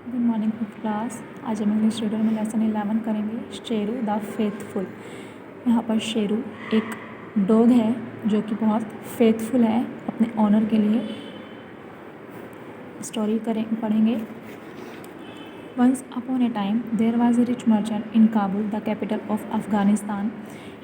Good morning class. आज हम English reader में लेसन 11 करेंगे, शेरू द फेथफुल। यहाँ पर शेरू एक डॉग है जो कि बहुत फेथफुल है अपने ऑनर के लिए। स्टोरी पढ़ेंगे। Once upon a time there was a rich merchant in Kabul, the capital of Afghanistan.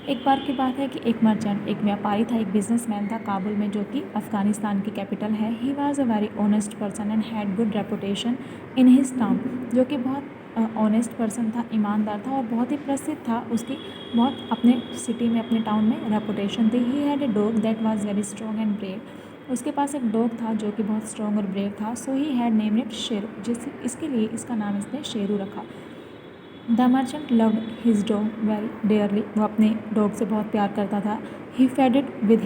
एक बार की बात है कि एक मर्चेंट, एक व्यापारी था, एक बिजनेसमैन था काबुल में, जो कि अफ़गानिस्तान की कैपिटल है। He was a very honest person and had good reputation in his town. जो कि बहुत ऑनेस्ट पर्सन था, ईमानदार था और बहुत ही प्रसिद्ध था। उसकी बहुत अपने सिटी में, अपने टाउन में रेपुटेशन थी। He had a dog that was very strong and brave. उसके पास एक डॉग था जो कि बहुत स्ट्रॉन्ग और ब्रेव था। So he had named it Sheru, इसके लिए इसका नाम इसने शेरू रखा। The merchant loved his dog very dearly. वो अपने डॉग से बहुत प्यार करता था। He fed it with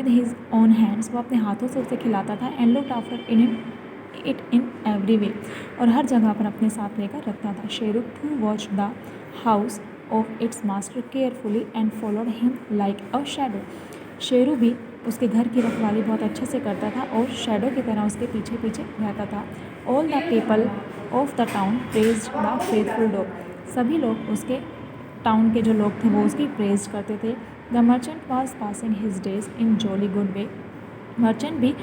his own hands. वो अपने हाथों से उसे खिलाता था। And looked after it in every way. और हर जगह पर अपने साथ लेकर रखता था। Sheru to watch the house of its master carefully and followed him like a shadow. Sheru भी उसके घर की रखवाली बहुत अच्छे से करता था और शैडो की तरह उसके पीछे पीछे रहता था। All the people of the town praised the faithful dog. सभी लोग, उसके टाउन के जो लोग थे, वो उसकी प्रेज करते थे। The merchant was passing his days in jolly good way. Merchant भी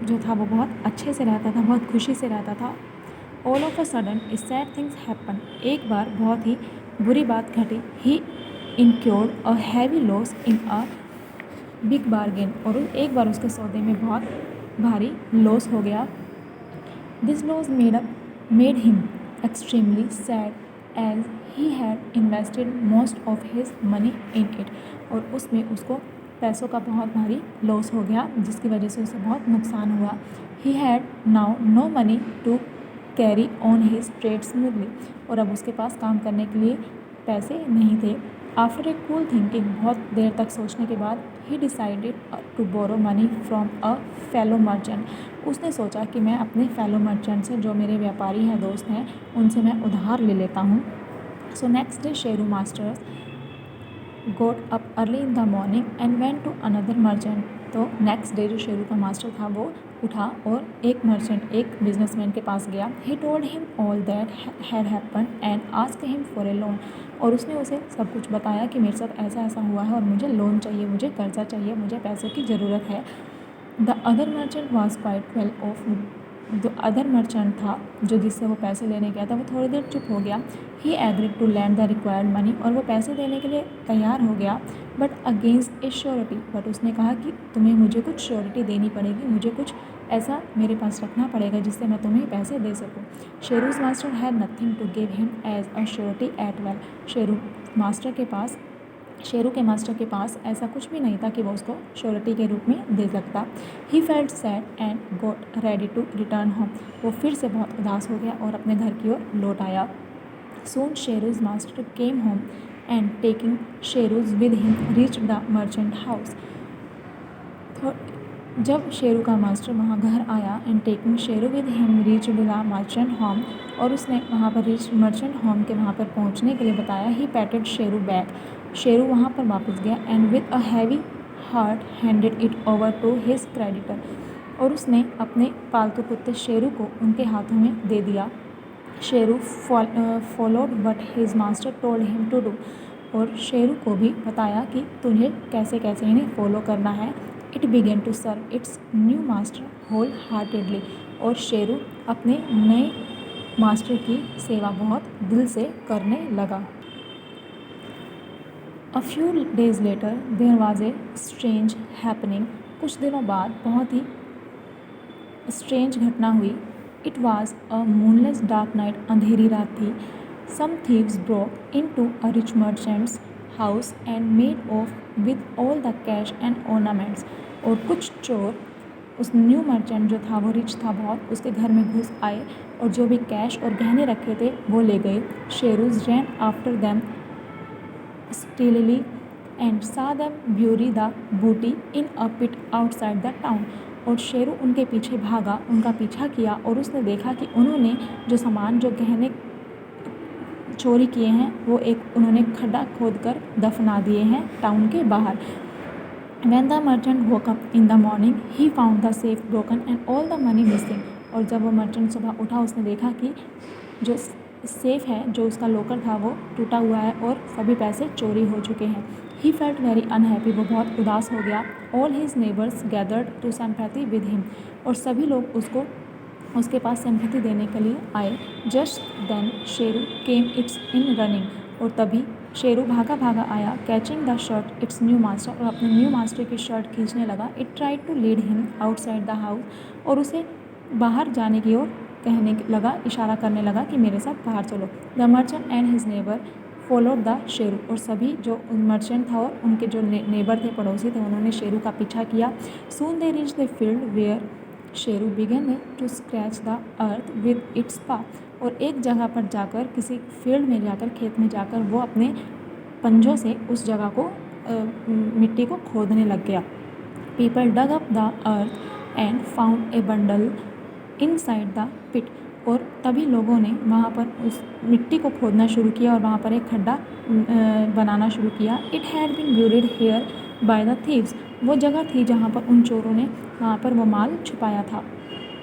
जो था वो बहुत अच्छे से रहता था, बहुत खुशी से रहता था। All of a sudden a sad things happen. एक बार बहुत ही बुरी बात घटी। He incurred a heavy loss in a big bargain. और एक बार उसके सौदे में बहुत भारी लॉस हो गया। This loss made him extremely sad as he had invested most of his money in it. और उसमें उसको पैसों का बहुत भारी लॉस हो गया, जिसकी वजह से उसे बहुत नुकसान हुआ। He had now no money to carry on his trade smoothly. और अब उसके पास काम करने के लिए पैसे नहीं थे। आफ्टर ए कूल थिंकिंग, बहुत देर तक सोचने के बाद, he decided to borrow money from a fellow merchant. उसने सोचा कि मैं अपने फेलो मर्चेंट से, जो मेरे व्यापारी हैं, दोस्त हैं, उनसे मैं उधार ले लेता हूँ। So next day Sheru master's got up early in the morning and went to another merchant. तो नेक्स्ट डे जो शेरू का मास्टर था वो उठा और एक मर्चेंट, एक बिजनेसमैन के पास गया। He told him all that had happen and asked him for a loan. और उसने उसे सब कुछ बताया कि मेरे साथ ऐसा ऐसा हुआ है और मुझे लोन चाहिए, मुझे कर्जा चाहिए, मुझे पैसों की ज़रूरत है। The other merchant was quite well of. जो अदर मर्चेंट था, जो जिससे वो पैसे लेने गया था, वो थोड़ी देर चुप हो गया। He agreed to lend the required money. और वो पैसे देने के लिए तैयार हो गया, but against a surety. But उसने कहा कि तुम्हें मुझे कुछ श्योरिटी देनी पड़ेगी, मुझे कुछ ऐसा मेरे पास रखना पड़ेगा जिससे मैं तुम्हें पैसे दे सकूं। Sheru's master had nothing to give him as a surety at well. Sheru के मास्टर के पास ऐसा कुछ भी नहीं था कि वो उसको श्योरिटी के रूप में दे सकता। He felt sad and got ready to return home. वो फिर से बहुत उदास हो गया और अपने घर की ओर लौट आया। Soon Sheru's master came home and taking Sheru's with him reached the merchant house. जब शेरू का मास्टर वहाँ घर आया, and taking Sheru with him reached the merchant home. और उसने वहाँ पर मर्चेंट होम के वहाँ पर पहुँचने के लिए बताया। He patted Sheru back. Sheru वहाँ पर वापस गया and with a heavy heart handed it over to his creditor. और उसने अपने पालतू कुत्ते शेरू को उनके हाथों में दे दिया। Sheru followed what his master told him to do. और शेरू को भी बताया कि तुझे कैसे कैसे इन्हें फॉलो करना है। It began to serve its new master wholeheartedly. और शेरू अपने नए मास्टर की सेवा बहुत दिल से करने लगा। A few days later there was a strange happening. कुछ दिनों बाद बहुत ही स्ट्रेंज घटना हुई। It was a moonless dark night. अंधेरी रात थी। Some thieves broke into a rich merchant's house and made off with all the cash and ornaments. और कुछ चोर, उस न्यू मर्चेंट जो था वो रिच था बहुत, उसके घर में घुस आए और जो भी कैश और गहने रखे थे वो ले गए। शेरूज रैन आफ्टर दैम स्टीलली एंड सा दैम ब्यूरी द बूटी इन अ पिट आउटसाइड द टाउन। और शेरू उनके पीछे भागा, उनका पीछा किया और उसने देखा कि उन्होंने जो सामान, जो गहने चोरी किए हैं, वो एक उन्होंने खड्डा खोदकर दफना दिए हैं टाउन के बाहर। When the merchant woke up in the morning, he found the safe broken and all the money missing. और जब वो मर्चेंट सुबह उठा उसने देखा कि जो सेफ है, जो उसका लॉकर था, वो टूटा हुआ है और सभी पैसे चोरी हो चुके हैं। ही फेल्ट वेरी अनहैप्पी, वो बहुत उदास हो गया। All his neighbours gathered to sympathy with him, और सभी लोग उसके पास सिंपैथी देने के लिए आए। Just then Sheru came its in running, और तभी शेरू भागा भागा आया। Catching the shirt its new master, और अपने न्यू मास्टर की शर्ट खींचने लगा। It tried to lead him outside the house, और उसे बाहर जाने की ओर कहने लगा, इशारा करने लगा कि मेरे साथ बाहर चलो। The merchant and his neighbour followed the Sheru, और सभी जो मर्चेंट था और उनके जो नेबर थे, पड़ोसी थे, उन्होंने शेरू का पीछा किया। Soon they reach the field where Sheru began to scratch the earth with its paw, और एक जगह पर जाकर, किसी फील्ड में जाकर, खेत में जाकर, वो अपने पंजों से उस जगह को मिट्टी को खोदने लग गया। People dug up the earth and found a bundle inside the pit, और तभी लोगों ने वहाँ पर उस मिट्टी को खोदना शुरू किया और वहाँ पर एक खड्डा बनाना शुरू किया। It had been buried here by the thieves, वो जगह थी जहाँ पर उन चोरों ने वहाँ पर वो माल छुपाया था।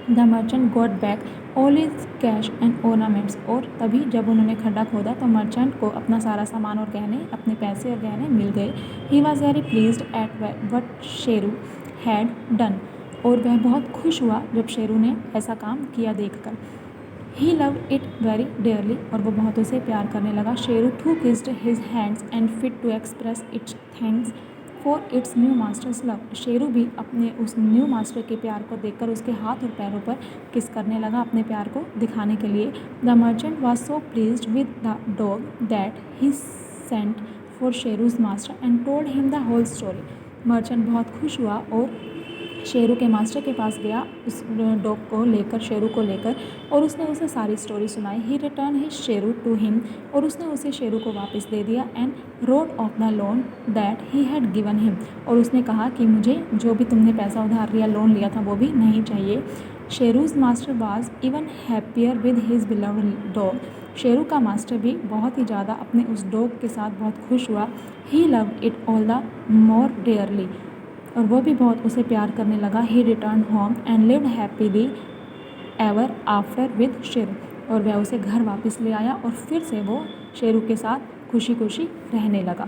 The merchant got back all his cash and ornaments, और तभी जब उन्होंने खड्डा खोदा तो मर्चेंट को अपना सारा सामान और गहने, अपने पैसे और गहने मिल गए। He was very pleased at what Sheru had done, और वह बहुत खुश हुआ जब शेरू ने ऐसा काम किया देखकर। He love it very dearly, और वो बहुत उसे प्यार करने लगा। Sheru too kissed his hands and fit to express its thanks for its new master's love, Sheru भी अपने उस न्यू मास्टर के प्यार को देखकर उसके हाथ और पैरों पर किस करने लगा, अपने प्यार को दिखाने के लिए। The merchant was so pleased with the dog that he sent for Sheru's master and told him the whole story, merchant बहुत खुश हुआ और शेरू के मास्टर के पास गया उस डॉग को लेकर, शेरू को लेकर, और उसने उसे सारी स्टोरी सुनाई। He return his Sheru to him, और उसने उसे शेरू को वापस दे दिया। And wrote off the loan that he had given him, और उसने कहा कि मुझे जो भी तुमने पैसा उधार लिया, लोन लिया था, वो भी नहीं चाहिए। Sheru's master was even happier with his beloved dog, Sheru का मास्टर भी बहुत ही ज़्यादा अपने उस डॉग के साथ बहुत खुश हुआ। He loved it all the more dearly, और वो भी बहुत उसे प्यार करने लगा। He return home and lived happily ever after with Sheru, और वह उसे घर वापस ले आया और फिर से वो शेरू के साथ खुशी खुशी रहने लगा।